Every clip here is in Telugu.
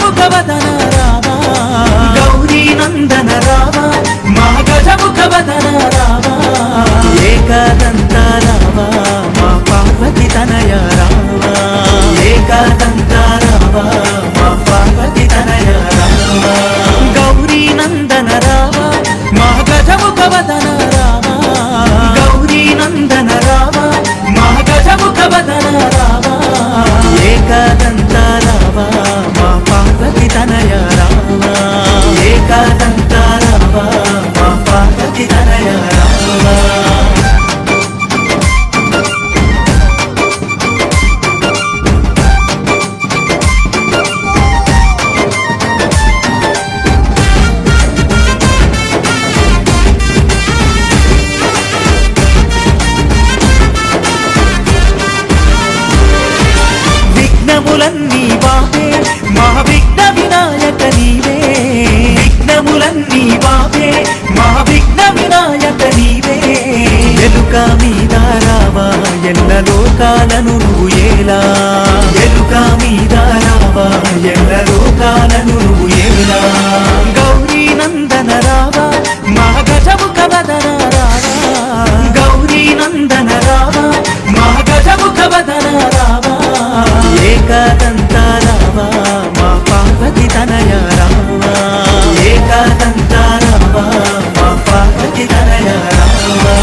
గజముఖ వదన రావా గౌరీ నందన రావా మా గజముఖ వదన రావా ఏకదంత రావా మా పార్వతి తనయ రావా ఏకదంత రావా మా పార్వతి తనయ రావా గౌరీ నందన రావా మా గజముఖ వదన రావా గౌరీ నందన రావా మా గజముఖ వదన రావా ఏకదంత రావా మా పార్వతి తనయ రావా ఏకదంత రావా మా పార్వతి తనయ రావా విఘ్నములన్నీ బాపే మా విఘ్న వినాయక నీవే విఘ్నములన్నీ బాపే మా విఘ్న వినాయక నీవే ఎలుక మీద రావా ఎల్ల లోకాలను నువ్వు ఏలా ఎలుక మీద రావా ఎల్ల లోకాలను నువ్వు ఏలా గౌరీ నందన రావా మా గజముఖ వదన రావా గౌరీ నందన రావా మా గజముఖ వదన రావా ఏకదంత రావా మా పార్వతి తనయ రావా ఏకదంత రావా మా పార్వతి తనయ రావా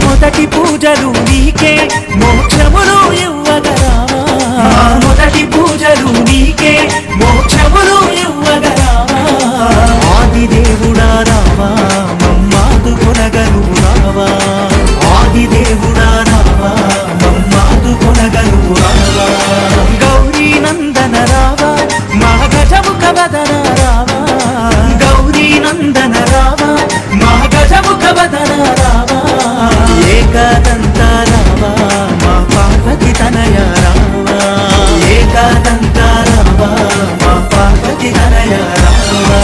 మొదటి పూజలు నీకే మోక్షములు ఇవ్వగరావా మొదటి పూజలు నీకే మోక్షములు ఇవ్వగరావా ఆది దేవుడా రావా మమ్మాదు కొనగలు రావా ఆది దేవుడా రావా మమ్మాదు కొనగలు రావా గౌరీ నందన రావా మా గజముఖ వదన రావా గౌరీ నందన రావా మా గజముఖ వదన రావా ఏకదంత రావా మా పార్వతి తనయ రావా ఏకదంత రావా మా పార్వతి తనయ రావా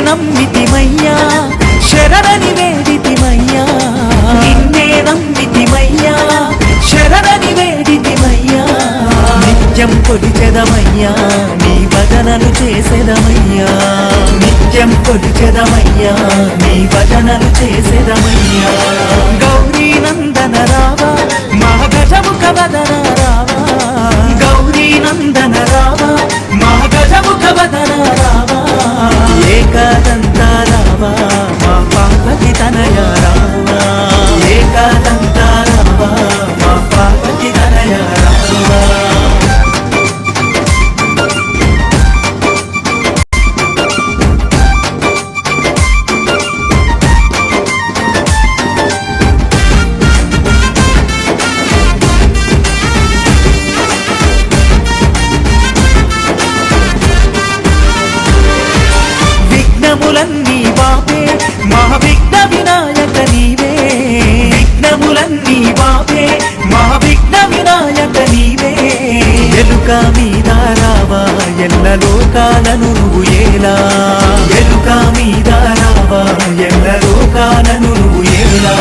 నమ్మితిమయ్యా శరణని వేడితిమయ్యా నిన్నే నమ్మితిమయ్యా శరణని వేడితిమయ్యా నిత్యం కొలిచెదమయ్యా నీ భజనలు చేసెదమయ్యా నిత్యం కొలిచెదమయ్యా నీ భజనలు చేసెదమయ్యా గౌరీ నందన రావా మా గజముఖ వదన రావా గౌరీ నందన రావా మా గజముఖ వదన రావా ఏకదంత రావా మా పార్వతి తనయ రావా ఏకదంత రావా మా పార్వతి తనయ రావా విఘ్నములన్నీ బాపే మా విఘ్న వినాయక నీవే విఘ్నములన్నీ బాపే మా విఘ్న వినాయక నీవే ఎలుక మీద రావా ఎల్ల లోకాలను నువ్వు ఏలా ఎలుక మీద రావా ఎల్ల లోకాలను నువ్వు ఏలా